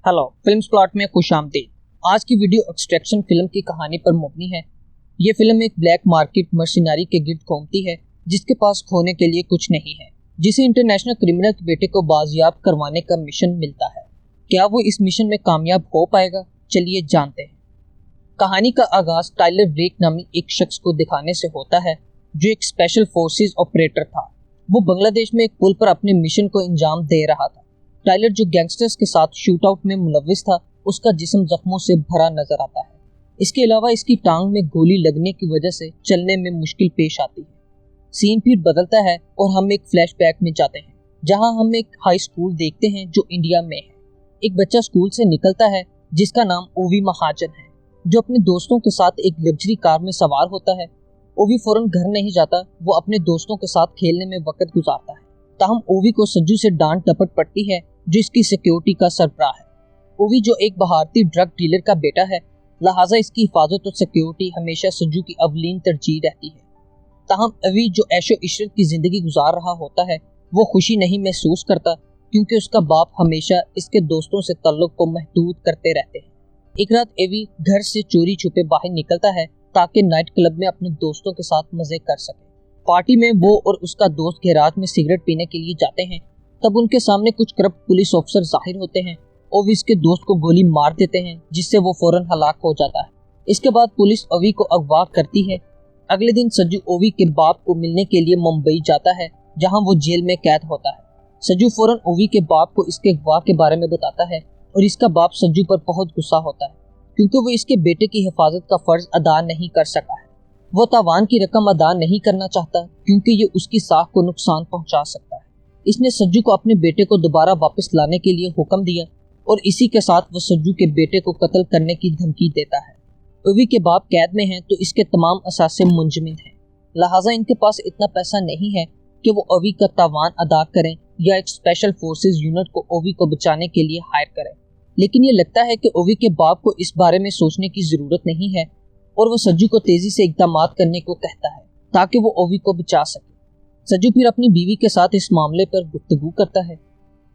Hello, film plot में खुशामदीद। आज की वीडियो एक्सट्रैक्शन फिल्म की कहानी पर मबनी है। ये फिल्म एक ब्लैक मार्केट मर्सिनरी के गिर्द घूमती है जिसके पास खोने के लिए कुछ नहीं है, जिसे इंटरनेशनल क्रिमिनल के बेटे को बाजियाब करवाने का मिशन मिलता है। क्या वो इस मिशन में कामयाब हो पाएगा? चलिए जानते हैं। कहानी का आगाज टाइलर ब्रेक नामी एक शख्स को दिखाने से होता है जो एक स्पेशल फोर्सेस ऑपरेटर था। वो बांग्लादेश में एक पुल पर अपने मिशन को अंजाम दे रहा था। टाइलर जो गैंगस्टर्स के साथ शूटआउट में मुलव्विस था, उसका जिस्म जख्मों से भरा नजर आता है। इसके अलावा इसकी टांग में गोली लगने की वजह से चलने में मुश्किल पेश आती है। सीन फिर बदलता है और हम एक फ्लैशबैक में जाते हैं जहां हम एक हाई स्कूल देखते हैं जो इंडिया में है। एक बच्चा स्कूल से निकलता है जिसका नाम ओवी महाजन है, जो अपने दोस्तों के साथ एक लग्जरी कार में सवार होता है। ओवी फौरन घर नहीं जाता, वो अपने दोस्तों के साथ खेलने में वक्त गुजारता है। ताहम ओवी को सज्जू से डांट डपट पड़ती है जो इसकी सिक्योरिटी का सरबराह है। ओवी जो एक भारतीय ड्रग डीलर का बेटा है, लिहाजा इसकी हिफाजत और सिक्योरिटी हमेशा सज्जू की अवलीन तरजीह रहती है। ताहम ओवी जो ऐशो इशरत की जिंदगी गुजार रहा होता है, वो खुशी नहीं महसूस करता क्योंकि उसका बाप हमेशा इसके दोस्तों से ताल्लुक को महदूद करते रहते हैं। एक रात ओवी घर से चोरी छुपे बाहर निकलता है ताकि नाइट क्लब में अपने दोस्तों के साथ मजे कर सके। पार्टी में वो और उसका दोस्त गैराज में सिगरेट पीने के लिए जाते हैं। तब उनके सामने कुछ करप्ट पुलिस ऑफिसर जाहिर होते हैं। ओवी इसके दोस्त को गोली मार देते हैं जिससे वो फौरन हलाक हो जाता है। इसके बाद पुलिस ओवी को अगवा करती है। अगले दिन सज्जू ओवी के बाप को मिलने के लिए मुंबई जाता है जहां वो जेल में कैद होता है। सज्जू फौरन ओवी के बाप को इसके अगवा के बारे में बताता है और इसका बाप सज्जू पर बहुत गुस्सा होता है क्योंकि वो इसके बेटे की हिफाजत का फर्ज अदा नहीं कर सका है। वो तावान की रकम अदा नहीं करना चाहता क्योंकि ये उसकी साख को नुकसान पहुंचा सकता है। इसने सज्जू को अपने बेटे को दोबारा वापस लाने के लिए हुक्म दिया और इसी के साथ वो सज्जू के बेटे को कत्ल करने की धमकी देता है। ओवी के बाप कैद में हैं तो इसके तमाम असासे मुंजमद हैं, लिहाजा इनके पास इतना पैसा नहीं है कि वो ओवी का तावान अदा करें या एक स्पेशल फोर्सेस यूनिट को ओवी को बचाने के लिए हायर करें। लेकिन ये लगता है कि ओवी के बाप को इस बारे में सोचने की जरूरत नहीं है और वो सज्जू को तेजी से इक़दामात करने को कहता है ताकि वो ओवी को बचा सके। सज्जू फिर अपनी बीवी के साथ इस मामले पर गुफ्तगू करता है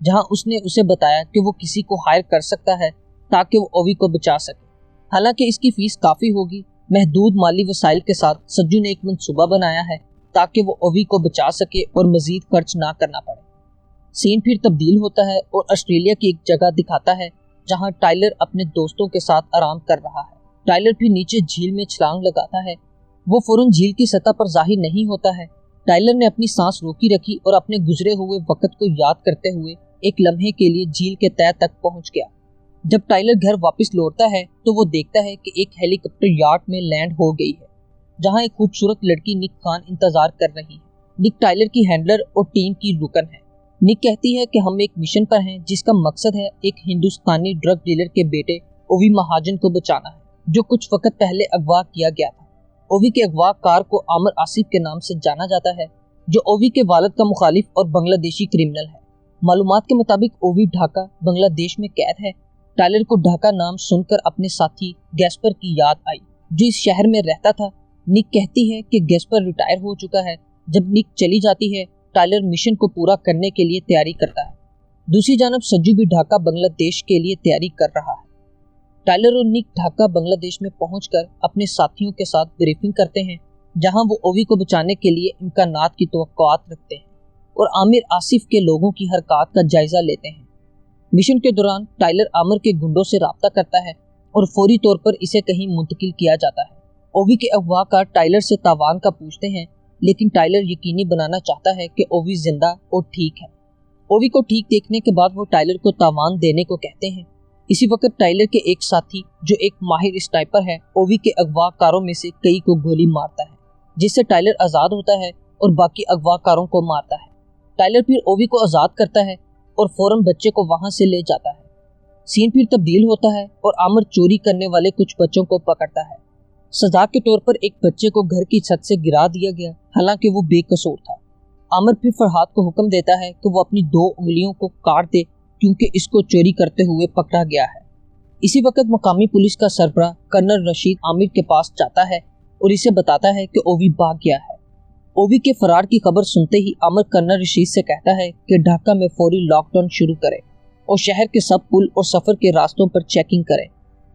जहां उसने उसे बताया कि वो किसी को हायर कर सकता है ताकि वो ओवी को बचा सके। हालांकि इसकी फीस काफी होगी। महदूद माली वसाइल के साथ सज्जू ने एक मंसूबा बनाया है ताकि वो ओवी को बचा सके और मजीद खर्च ना करना पड़े। सीन फिर तब्दील होता है और ऑस्ट्रेलिया की एक जगह दिखाता है जहां टाइलर अपने दोस्तों के साथ आराम कर रहा है। टाइलर फिर नीचे झील में छलांग लगाता है। वो फौरन झील की सतह पर जाहिर नहीं होता है। टाइलर ने अपनी सांस रोकी रखी और अपने गुजरे हुए वक्त को याद करते हुए एक लम्हे के लिए झील के तह तक पहुंच गया। जब टाइलर घर वापस लौटता है तो वो देखता है कि एक हेलीकॉप्टर यार्ड में लैंड हो गई है जहां एक खूबसूरत लड़की निक खान इंतजार कर रही है। निक टाइलर की हैंडलर और टीम की रुकन है। निक कहती है कि हम एक मिशन पर हैं जिसका मकसद है एक हिंदुस्तानी ड्रग डीलर के बेटे ओवी महाजन को बचाना है जो कुछ वक्त पहले अगवा किया गया था। ओवी के अगवा कार को आमिर आसिफ के नाम से जाना जाता है जो ओवी के वालिद का मुखालिफ और बांग्लादेशी क्रिमिनल है। मालूमात के मुताबिक ओवी ढाका बांग्लादेश में कैद है। टाइलर को ढाका नाम सुनकर अपने साथी गैस्पर की याद आई जो इस शहर में रहता था। निक कहती है कि गैस्पर रिटायर हो चुका है। जब निक चली जाती है, टाइलर मिशन को पूरा करने के लिए तैयारी करता है। दूसरी जानब सज्जू भी ढाका बांग्लादेश के लिए तैयारी कर रहा है। टाइलर और निक ढाका बांग्लादेश में पहुंचकर अपने साथियों के साथ ब्रीफिंग करते हैं जहां वो ओवी को बचाने के लिए इम्कानात की तवक्कुआत रखते हैं और आमिर आसिफ के लोगों की हरकत का जायजा लेते हैं। मिशन के दौरान टाइलर आमिर के गुंडों से राब्ता करता है और फौरी तौर पर इसे कहीं मुंतकिल किया जाता है। ओवी के अगवाकार टाइलर से तावान का पूछते हैं लेकिन टाइलर यकीनी बनाना चाहता है कि ओवी जिंदा और ठीक है। ओवी को ठीक देखने के बाद वो टाइलर को तावान देने को कहते हैं। इसी वक्त टाइलर के एक साथी जो एक माहिर स्नाइपर है, ओवी के अगवाकारों में से कई को गोली मारता है जिससे टाइलर आज़ाद होता है और बाकी अगवाकारों को मारता है। टाइलर फिर ओवी को आज़ाद करता है और फौरन बच्चे को वहां से ले जाता है। सीन फिर तब्दील होता है और आमिर चोरी करने वाले कुछ बच्चों को पकड़ता है। सजा के तौर पर एक बच्चे को घर की छत से गिरा दिया गया, हालांकि वो बेकसूर था। आमिर फिर फरहाद को हुक्म देता है कि वो अपनी 2 उंगलियों को काट दे क्योंकि इसको चोरी करते हुए पकड़ा गया है। इसी वक्त मकामी पुलिस का सरबराह कर्नल रशीद आमिर के पास जाता है और इसे बताता है कि ओवी भाग गया है। ओवी के फरार की खबर सुनते ही आमिर कर्नल रशीद से कहता है कि ढाका में फौरी लॉकडाउन शुरू करे और शहर के सब पुल और सफर के रास्तों पर चेकिंग करें।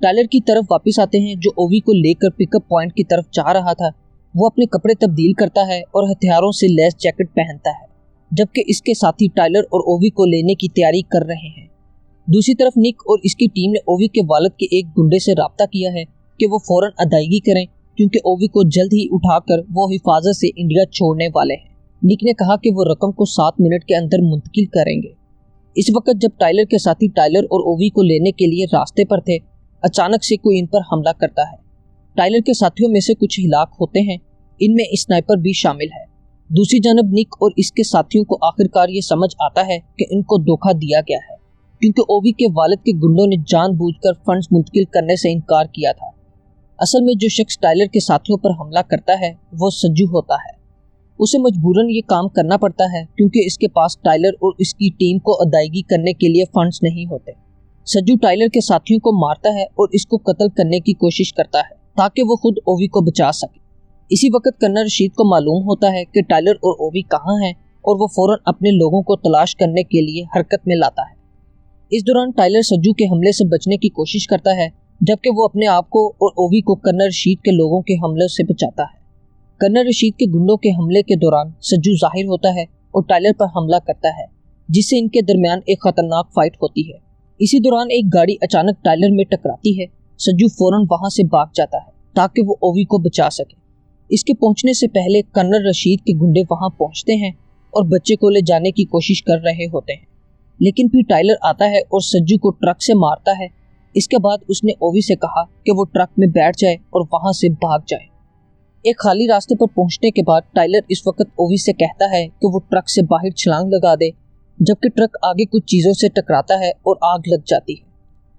टाइलर की तरफ वापस आते हैं जो ओवी को लेकर पिकअप पॉइंट की तरफ जा रहा था। वो अपने कपड़े तब्दील करता है और हथियारों से लैस जैकेट पहनता है, जबकि इसके साथी टाइलर और ओवी को लेने की तैयारी कर रहे हैं। दूसरी तरफ निक और इसकी टीम ने ओवी के वालिद के एक गुंडे से राब्ता किया है कि वो फौरन अदायगी करें, क्योंकि ओवी को जल्द ही उठाकर वो हिफाजत से इंडिया छोड़ने वाले हैं। निक ने कहा कि वो रकम को 7 मिनट के अंदर मुंतकिल करेंगे। इस वक्त जब टाइलर के साथी टाइलर और ओवी को लेने के लिए रास्ते पर थे, अचानक से कोई इन पर हमला करता है। टाइलर के साथियों में से कुछ हिलाक होते हैं, इनमें स्नाइपर भी शामिल है। दूसरी जानब निक और इसके साथियों को आखिरकार ये समझ आता है कि इनको धोखा दिया गया है, क्योंकि ओवी के वालिद के गुंडों ने जानबूझकर फंड्स मुंतकिल करने से इनकार किया था। असल में जो शख्स टाइलर के साथियों पर हमला करता है वो सज्जू होता है। उसे मजबूरन ये काम करना पड़ता है क्योंकि इसके पास टाइलर और इसकी टीम को अदायगी करने के लिए फंड्स नहीं होते। सज्जू टाइलर के साथियों को मारता है और इसको कत्ल करने की कोशिश करता है ताकि वो खुद ओवी को बचा सके। इसी वक्त कन्ना रशीद को मालूम होता है कि टाइलर और ओवी कहाँ हैं और वो फौरन अपने लोगों को तलाश करने के लिए हरकत में लाता है। इस दौरान टाइलर सज्जू के हमले से बचने की कोशिश करता है, जबकि वो अपने आप को और ओवी को कन्ना रशीद के लोगों के हमले से बचाता है। कन्ना रशीद के गुंडों के हमले के दौरान सज्जू जाहिर होता है और टाइलर पर हमला करता है, जिससे इनके दरमियान एक खतरनाक फाइट होती है। इसी दौरान एक गाड़ी अचानक टाइलर में टकराती है। सज्जू फौरन वहां से भाग जाता है ताकि वो ओवी को बचा सके। इसके पहुंचने से पहले कन्ना रशीद के गुंडे वहां पहुंचते हैं और बच्चे को ले जाने की कोशिश कर रहे होते हैं, लेकिन फिर टाइलर आता है और सज्जू को ट्रक से मारता है। इसके बाद उसने ओवी से कहा कि वो ट्रक में बैठ जाए और वहां से भाग जाए। एक खाली रास्ते पर पहुंचने के बाद टाइलर इस वक्त ओवी से कहता है कि वो ट्रक से बाहर छलांग लगा दे, जबकि ट्रक आगे कुछ चीजों से टकराता है और आग लग जाती है।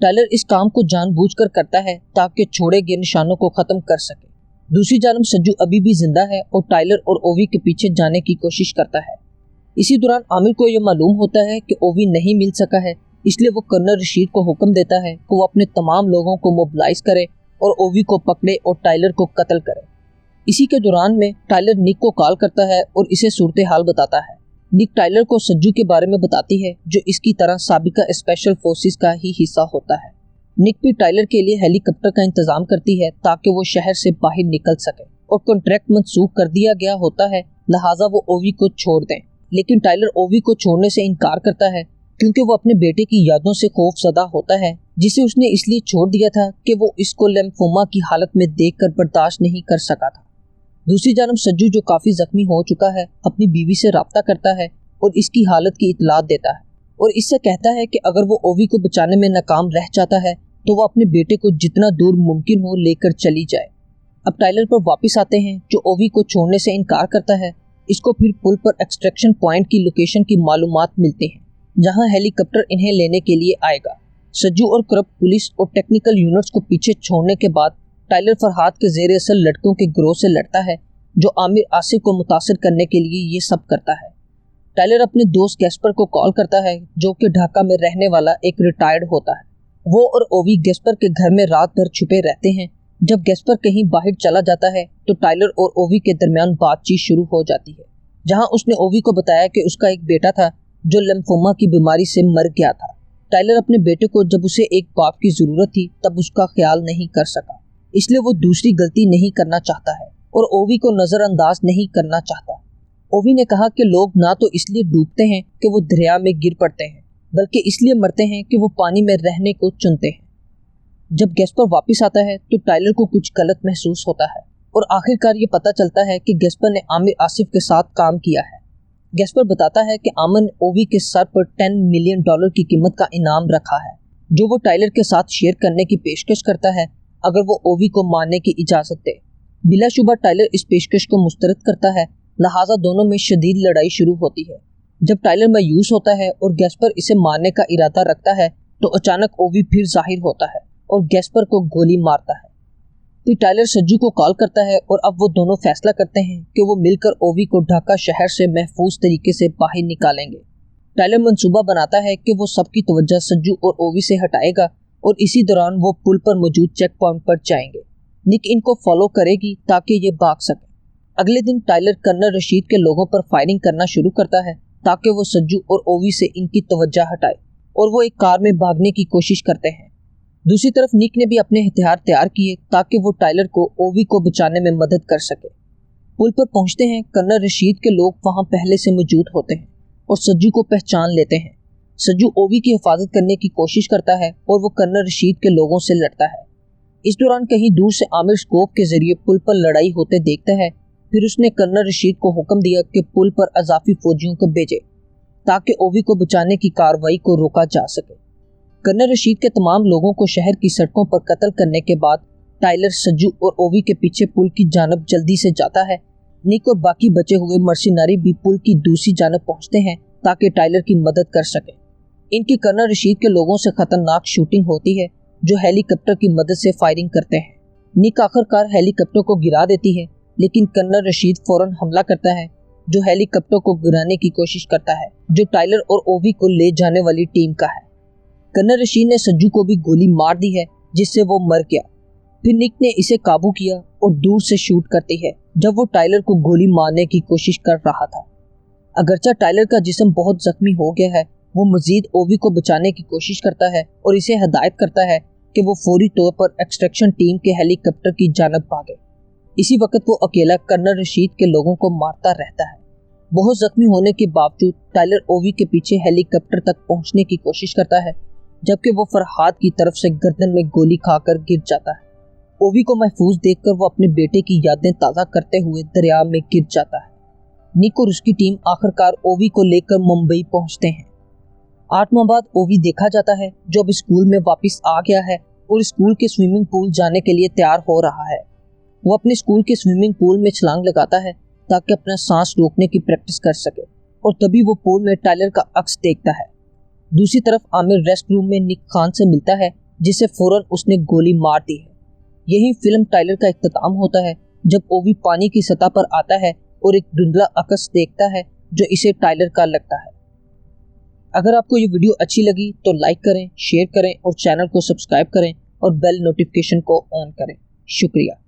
टाइलर इस काम को जानबूझकर करता है ताकि छोड़े गए निशानों को खत्म कर सके। दूसरी जानब सज्जू अभी भी जिंदा है और टाइलर और ओवी के पीछे जाने की कोशिश करता है। इसी दौरान आमिर को यह मालूम होता है कि ओवी नहीं मिल सका है, इसलिए वो कन्ना रशीद को हुक्म देता है कि वो अपने तमाम लोगों को मोबिलाइज करे और ओवी को पकड़े और टाइलर को कत्ल करे। इसी के दौरान में टाइलर निक को कॉल करता है और इसे सूरत हाल बताता है। निक टाइलर को सज्जू के बारे में बताती है, जो इसकी तरह साबिका स्पेशल फोर्सेस का ही हिस्सा होता है। निक भी टाइलर के लिए हेलीकॉप्टर का इंतजाम करती है ताकि वो शहर से बाहर निकल सके, और कॉन्ट्रैक्ट मंसूख कर दिया गया होता है, लिहाजा वो ओवी को छोड़ दें। लेकिन टाइलर ओवी को छोड़ने से इनकार करता है क्योंकि वो अपने बेटे की यादों से खौफजदा होता है, जिसे उसने इसलिए छोड़ दिया था कि वो इसको लिम्फोमा की हालत में देखकर बर्दाश्त नहीं कर सका था। दूसरी जानब सज्जू, जो काफी जख्मी हो चुका है, अपनी बीवी से राब्ता करता है और इसकी हालत की इतलात देता है और इससे कहता है कि अगर वो ओवी को बचाने में नाकाम रह जाता है तो वो अपने बेटे को जितना दूर मुमकिन हो लेकर चली जाए। अब टाइलर पर वापस आते हैं, जो ओवी को छोड़ने से इनकार करता है। इसको फिर पुल पर एक्सट्रैक्शन पॉइंट की लोकेशन की मालूमात मिलती हैं, जहां हेलीकॉप्टर इन्हें लेने के लिए आएगा। सज्जू और करप्ट पुलिस और टेक्निकल यूनिट्स को पीछे छोड़ने के बाद टाइलर फरहाद के ज़ेर असर लड़कों के गिरोह से लड़ता है, जो आमिर आसिफ को मुतासिर करने के लिए ये सब करता है। टाइलर अपने दोस्त गैस्पर को कॉल करता है, जो कि ढाका में रहने वाला एक रिटायर्ड होता है। वो और ओवी गैस्पर के घर में रात भर छुपे रहते हैं। जब गैस्पर कहीं बाहर चला जाता है तो टाइलर और ओवी के दरमियान बातचीत शुरू हो जाती है, जहां उसने ओवी को बताया कि उसका एक बेटा था जो लिम्फोमा की बीमारी से मर गया था। टाइलर अपने बेटे को जब उसे एक बाप की जरूरत थी तब उसका ख्याल नहीं कर सका, इसलिए वो दूसरी गलती नहीं करना चाहता है और ओवी को नजरअंदाज नहीं करना चाहता। ओवी ने कहा कि लोग ना तो इसलिए डूबते हैं कि वो दरिया में गिर पड़ते हैं, बल्कि इसलिए मरते हैं कि वो पानी में रहने को चुनते हैं। जब गैस्पर वापस आता है तो टाइलर को कुछ गलत महसूस होता है और आखिरकार ये पता चलता है कि गैस्पर ने आमिर आसिफ के साथ काम किया है। गैस्पर बताता है कि आमन ने ओवी के सर पर $10 मिलियन की कीमत का इनाम रखा है, जो वो टाइलर के साथ शेयर करने की पेशकश करता है अगर वो ओवी को मारने की इजाजत दे। बिलाशुबा टाइलर इस पेशकश को मुस्तरद करता है, लिहाजा दोनों में शदीद लड़ाई शुरू होती है। जब टाइलर मायूस होता है और गैस्पर इसे मारने का इरादा रखता है तो अचानक ओवी फिर जाहिर होता है और गैस्पर को गोली मारता है। फिर टाइलर सज्जू को कॉल करता है और अब वो दोनों फैसला करते हैं कि वो मिलकर ओवी को ढाका शहर से महफूज तरीके से बाहर निकालेंगे। टाइलर मंसूबा बनाता है कि वो सबकी तवज्जो सज्जू और ओवी से हटाएगा और इसी दौरान वो पुल पर मौजूद चेक पॉइंट पर जाएंगे। निक इनको फॉलो करेगी ताकि ये भाग सके। अगले दिन टाइलर कन्ना रशीद के लोगों पर फायरिंग करना शुरू करता है ताकि वो सज्जू और ओवी से इनकी तवज्जो हटाए और वो एक कार में भागने की कोशिश करते हैं। दूसरी तरफ निक ने भी अपने हथियार तैयार किए ताकि वो टाइलर को ओवी को बचाने में मदद कर सके। पुल पर पहुंचते हैं, कर्नल रशीद के लोग वहां पहले से मौजूद होते हैं और सज्जू को पहचान लेते हैं। सज्जू ओवी की हिफाजत करने की कोशिश करता है और वो कर्नल रशीद के लोगों से लड़ता है। इस दौरान कहीं दूर से आमिर स्कोप के जरिए पुल पर लड़ाई होते देखता है। फिर उसने कर्नल रशीद को हुक्म दिया कि पुल पर अजाफी फौजियों को भेजे ताकि ओवी को बचाने की कार्रवाई को रोका जा सके। कर्नल रशीद के तमाम लोगों को शहर की सड़कों पर कत्ल करने के बाद टाइलर सज्जू और ओवी के पीछे पुल की जानब जल्दी से जाता है। निक और बाकी बचे हुए मर्सिनारी भी पुल की दूसरी जानब पहुंचते हैं ताकि टाइलर की मदद कर सके। इनकी कर्नल रशीद के लोगों से खतरनाक शूटिंग होती है जो हेलीकॉप्टर की मदद से फायरिंग करते हैं। निक आखिरकार हेलीकॉप्टर को गिरा देती है, लेकिन कर्नल रशीद फौरन हमला करता है जो हेलीकॉप्टर को गिराने की कोशिश करता है, जो टाइलर और ओवी को ले जाने वाली टीम का है। कर्नल रशीद ने सज्जू को भी गोली मार दी है जिससे वो मर गया। फिर निक ने इसे काबू किया और दूर से शूट करती है जब वो टाइलर को गोली मारने की कोशिश कर रहा था। अगरचा टाइलर का जिस्म बहुत जख्मी हो गया है, वो मजीद ओवी को बचाने की कोशिश करता है और इसे हदायत करता है कि वो फौरी तौर पर एक्सट्रैक्शन टीम के हेलीकॉप्टर की जानब भागे। इसी वक्त वो अकेला कर्नल रशीद के लोगों को मारता रहता है। बहुत जख्मी होने के बावजूद टाइलर ओवी के पीछे हेलीकॉप्टर तक पहुंचने की कोशिश करता है, जबकि वो फरहाद की तरफ से गर्दन में गोली खाकर गिर जाता है। ओवी को महफूज देखकर वो अपने बेटे की यादें ताज़ा करते हुए दरिया में गिर जाता है। निक और उसकी टीम आखिरकार ओवी को लेकर मुंबई पहुंचते हैं। 8 माह बाद ओवी देखा जाता है जो अब स्कूल में वापस आ गया है और स्कूल के स्विमिंग पूल जाने के लिए तैयार हो रहा है। वो अपने स्कूल के स्विमिंग पूल में छलांग लगाता है ताकि अपना सांस रोकने की प्रैक्टिस कर सके, और तभी वो पूल में टाइलर का अक्स देखता है। दूसरी तरफ आमिर रेस्ट रूम में निक खान से मिलता है जिसे फौरन उसने गोली मार दी है। यही फिल्म टाइलर का इख्तिताम होता है जब ओवी पानी की सतह पर आता है और एक धुंधला अक्स देखता है जो इसे टाइलर का लगता है। अगर आपको ये वीडियो अच्छी लगी तो लाइक करें, शेयर करें और चैनल को सब्सक्राइब करें और बेल नोटिफिकेशन को ऑन करें। शुक्रिया।